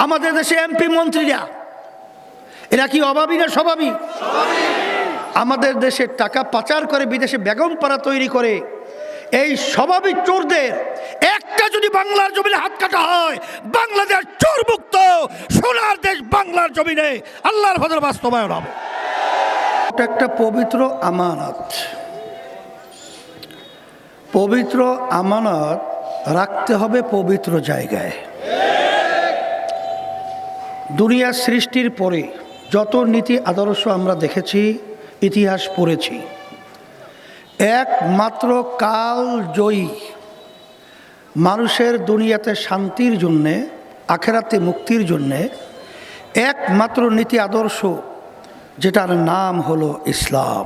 আমাদের দেশে এমপি মন্ত্রীরা এরা কি অভাবী না স্বভাবী? আমাদের দেশে টাকা পাচার করে বিদেশে বেগম পাড়া তৈরি করে এই স্বভাবী চোরদের একটা যদি বাংলার জমিনে হাত কাটা হয়, বাংলাদেশ চোরমুক্ত সোনার দেশ বাংলার জমিনে আল্লাহর ফজল বাস্তবায়ন হবে। এটা একটা পবিত্র আমানত। পবিত্র আমানত রাখতে হবে পবিত্র জায়গায়। দুনিয়ার সৃষ্টির পরে যত নীতি আদর্শ আমরা দেখেছি, ইতিহাস পড়েছি, একমাত্র কালজয়ী মানুষের দুনিয়াতে শান্তির জন্যে, আখেরাতে মুক্তির জন্যে একমাত্র নীতি আদর্শ, যেটার নাম হলো ইসলাম।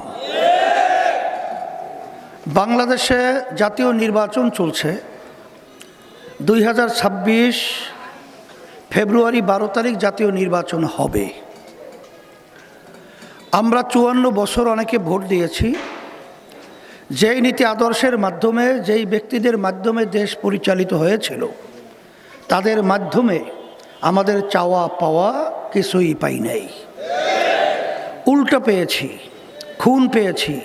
বাংলাদেশে জাতীয় নির্বাচন চলছে। 2026 ফেব্রুয়ারি 12 তারিখ জাতীয় নির্বাচন হবে। আমরা 54 বছর অনেকে ভোট দিয়েছি। যেই নীতি আদর্শের মাধ্যমে, যেই ব্যক্তিদের মাধ্যমে দেশ পরিচালিত হয়েছিল, তাদের মাধ্যমে আমাদের চাওয়া পাওয়া কিছুই পাই নাই। উল্টো পেয়েছি, খুন পেয়েছি,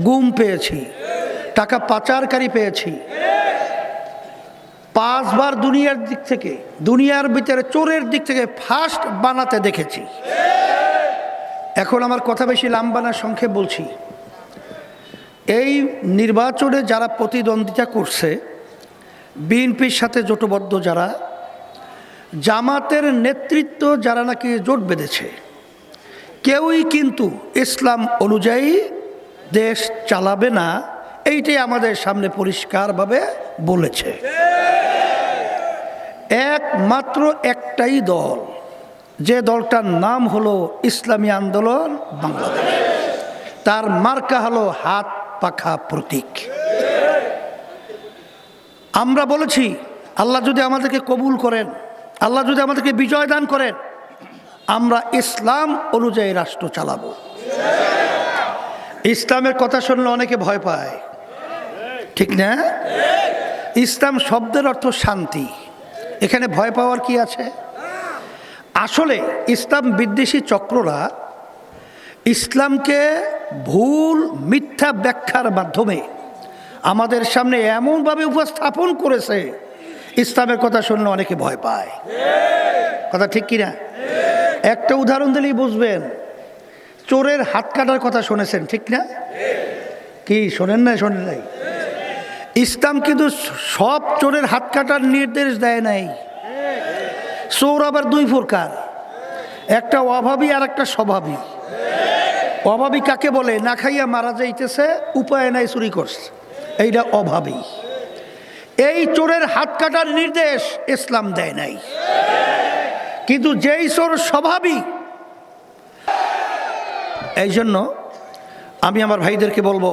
গুম পেয়েছি, টাকা পাচারকারী পেয়েছি। 5 বার দুনিয়ার দিক থেকে, দুনিয়ার ভিতরে চোরের দিক থেকে ফার্স্ট বানাতে দেখেছি। এখন আমার কথা বেশি লম্বা না, সংক্ষেপ বলছি। এই নির্বাচনে যারা প্রতিদ্বন্দ্বিতা করছে, বিএনপির সাথে জোটবদ্ধ যারা, জামাতের নেতৃত্ব যারা নাকি জোট বেঁধেছে, কেউই কিন্তু ইসলাম অনুযায়ী দেশ চালাবে না, এইটাই আমাদের সামনে পরিষ্কারভাবে বলেছে। একমাত্র একটাই দল, যে দলটার নাম হলো ইসলামী আন্দোলন বাংলাদেশ, তার মার্কা হলো হাত পাখা প্রতীক। আমরা বলেছি, আল্লাহ যদি আমাদেরকে কবুল করেন, আল্লাহ যদি আমাদেরকে বিজয় দান করেন, আমরা ইসলাম অনুযায়ী রাষ্ট্র চালাবো। ইসলামের কথা শুনলে অনেকে ভয় পায়, ঠিক না? ইসলাম শব্দের অর্থ শান্তি। এখানে ভয় পাওয়ার কি আছে? আসলে ইসলাম বিদ্বেষী চক্ররা ইসলামকে ভুল মিথ্যা ব্যাখ্যার মাধ্যমে আমাদের সামনে এমনভাবে উপস্থাপন করেছে, ইসলামের কথা শুনলে অনেকে ভয় পায়। কথা ঠিক কিনা? একটা উদাহরণ দিলেই বুঝবেন। চোরের হাত কাটার কথা শুনেছেন, ঠিক না? কি শোনেন না? শোনেন নাই? ইসলাম কিন্তু সব চোরের হাত কাটার নির্দেশ দেয় নাই। চোর আবার 2 প্রকার, একটা অভাবী আর একটা স্বভাবী। অভাবী কাকে বলে? না খাইয়া মারা যাইতেছে, উপায় নাই, চুরি করছে, এইটা অভাবী। এই চোরের হাত কাটার নির্দেশ ইসলাম দেয় নাই। কিন্তু যেই চোর স্বভাবী, এই জন্য আমি আমার ভাইদেরকে বলবো,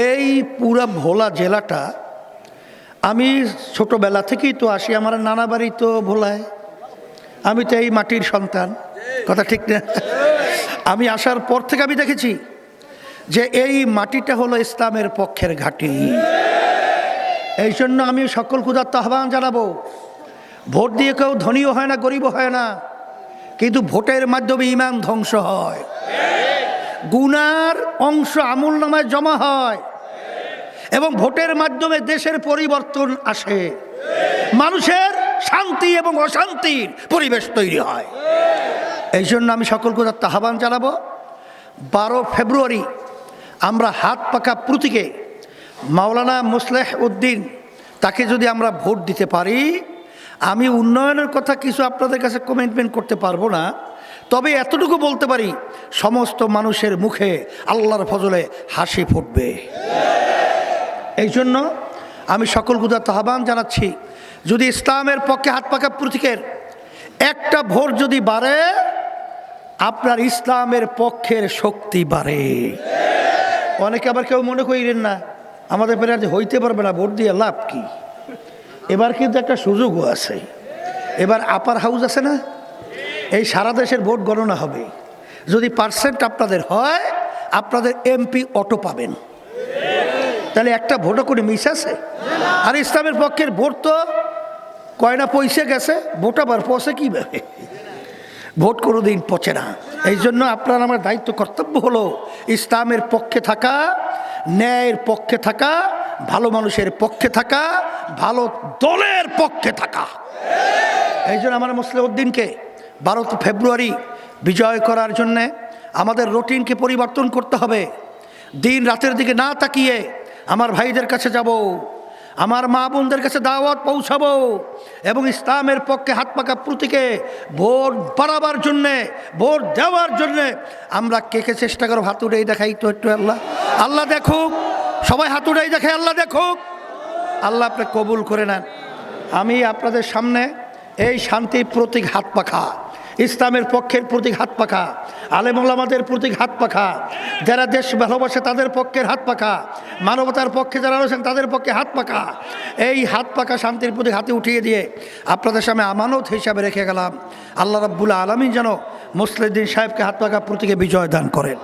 এই পুরা ভোলা জেলাটা, আমি ছোটবেলা থেকেই তো আসি, আমার নানা বাড়ি তো ভোলায়, আমি তো এই মাটির সন্তান। কথা ঠিক না? আমি আসার পর থেকে আমি দেখেছি যে এই মাটিটা হলো ইসলামের পক্ষের ঘাঁটি। এই জন্য আমি সকল ক্ষুধার্ত আহ্বান জানাবো, ভোট দিয়ে কেউ ধনীও হয় না, গরিবও হয় না, কিন্তু ভোটের মাধ্যমে ঈমান ধ্বংস হয়, গুনার অংশ আমলনামায় জমা হয়, এবং ভোটের মাধ্যমে দেশের পরিবর্তন আসে, মানুষের শান্তি এবং অশান্তির পরিবেশ তৈরি হয়। এই জন্য আমি সকল ক্ষুধার্ত আহ্বান জানাবো, 12 ফেব্রুয়ারি আমরা হাত পাকা প্রতীকে মাওলানা মুসলেহ উদ্দিন, তাকে যদি আমরা ভোট দিতে পারি, আমি উন্নয়নের কথা কিছু আপনাদের কাছে কমিটমেন্ট করতে পারবো না, তবে এতটুকু বলতে পারি, সমস্ত মানুষের মুখে আল্লাহর ফজলে হাসি ফুটবে। এই জন্য আমি সকল ক্ষুধার্ত আহ্বান জানাচ্ছি, যদি ইসলামের পক্ষে হাত পাকা প্রতীকের একটা ভোট যদি বাড়ে, আপনার ইসলামের পক্ষের শক্তি বাড়ে। অনেকে আবার কেউ মনে করিলেন না, আমাদের প্রার্থী হইতে পারবে না, ভোট দিয়ে লাভ কি? এবার কিন্তু একটা সুযোগও আছে। এবার আপার হাউস আছে না, এই সারা দেশের ভোট গণনা হবে। যদি পার্সেন্ট আপনাদের হয়, আপনাদের এমপি অটো পাবেন। তাহলে একটা ভোটও করে মিস আছে। আর ইসলামের পক্ষের ভোট তো কয় না পয়সা গেছে, ভোট আবার পচে কীভাবে? ভোট কোনো দিন পচে না। এই জন্য আপনার আমার দায়িত্ব কর্তব্য হলো ইসলামের পক্ষে থাকা, ন্যায়ের পক্ষে থাকা, ভালো মানুষের পক্ষে থাকা, ভালো দলের পক্ষে থাকা। এই জন্য আমার মুসলিউদ্দিনকে 12 ফেব্রুয়ারি বিজয় করার জন্যে আমাদের রুটিনকে পরিবর্তন করতে হবে। দিন রাতের দিকে না তাকিয়ে আমার ভাইদের কাছে যাব, আমার মা বোনদের কাছে দাওয়াত পৌঁছাবো এবং ইসলামের পক্ষে হাত পাকা প্রতীকে ভোট বাড়াবার জন্যে, ভোট দেওয়ার জন্যে আমরা কে কে চেষ্টা করো হাত উঠেই দেখাই তো একটু। আল্লাহ আল্লাহ দেখুক, সবাই হাত উঠেই দেখে, আল্লাহ দেখুক। আল্লাহ আপনি কবুল করে নেন। আমি আপনাদের সামনে এই শান্তির প্রতীক হাত পাখা, ইসলামের পক্ষের প্রতীক হাত পাখা, আলেম ওলামাদের প্রতীক হাত পাখা, যারা দেশ ভালোবাসে তাদের পক্ষের হাত পাখা, মানবতার পক্ষে যারা রয়েছেন তাদের পক্ষে হাত পাখা, এই হাত পাখা শান্তির প্রতীক হাতে উঠিয়ে দিয়ে আপনাদের সামনে আমানত হিসাবে রেখে গেলাম। আল্লাহ রাব্বুল আলামিন যেন মুসলিউদ্দিন সাহেবকে হাত পাখা প্রতীকে বিজয় দান করেন।